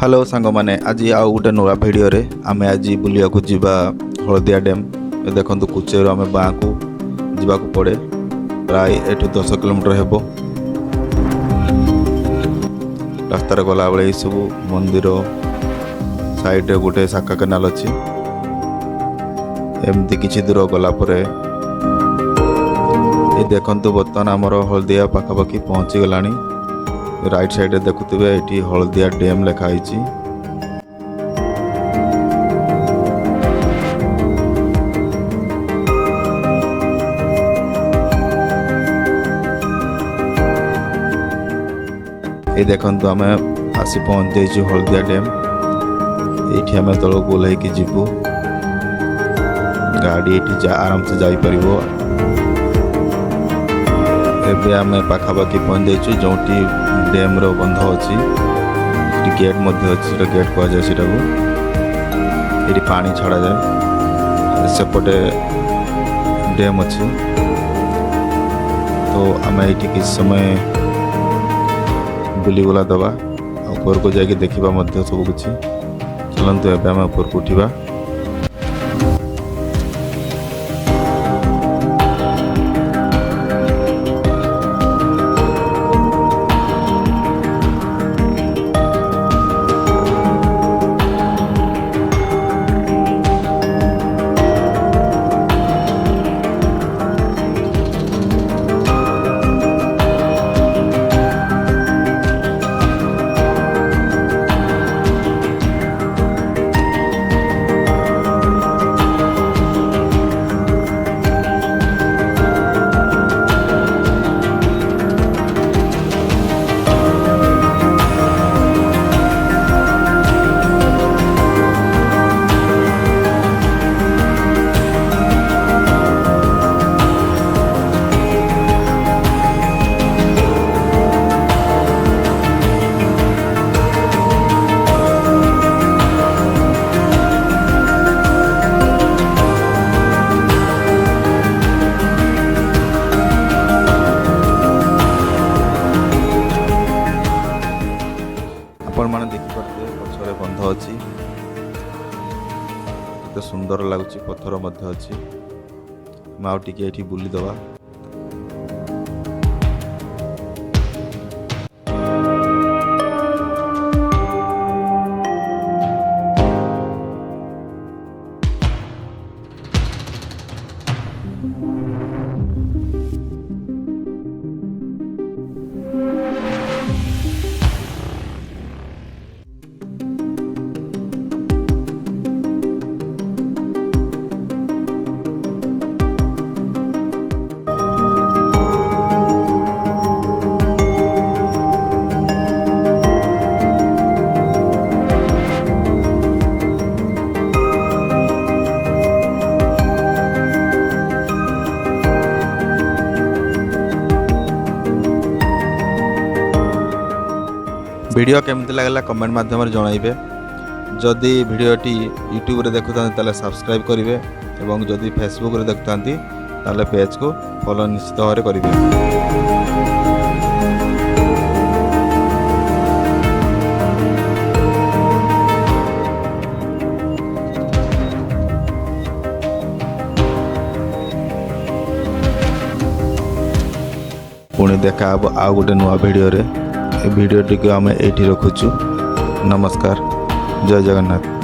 Hello सांग मैंने आज आउ गोटे नुआ भिडियो रे आमे आज बुलिया को जीवा हलदिया डैम देखो कुचेरू आम बाँ को जीवा पड़े प्राय एठू 10 किलोमीटर हेबो। रास्तार गला बेले सब मंदिर साइड रे गोटे शाखा केनाल अच्छी एमती किछि दूर गला परे ये देखंतु बर्तमान आमर हलदिया पाखापाखि पहुँची गलानी। राइट साइड रे देखुथिबे एठी हलदिया डैम लिखाई छी। ये देखंतु आमे आसी पहुँच जाइछु हलदिया डैम। एठी आमे तळ गोल कि जीवु गाड़ी एठी आराम से जाई परिबो। एबे आमे पाखापाखि पहुँच जाइछु जोटी डैम रो बंध अच्छी गेट मध्य अच्छी गेट कह जाए ये पानी छड़ा जाए सेपटे डैम अच्छी। तो आम ये किसी समय बुलीगुला दबा ऊपर को जाके देखा सब किसी चलते एवं आम ऊपर को उठा। मैंने देखिपे पछरे बंध अच्छी तो सुंदर लगुच पत्थर मध्य अच्छी माउ टिके एठी बुली दवा। वीडियो केमती लगला कमेंट माध्यम जनइबे। जदि वीडियोटी यूट्यूब रे देखुता ताले सब्सक्राइब करिवे एवं जदि फेसबुक रे देखुता ताले पेज को फॉलो निश्चित भाव करिवे। पुणी देखा आउ गोटे नुआ वीडियो रे वीडियो टी आम ये रखुचु। नमस्कार, जय जगन्नाथ।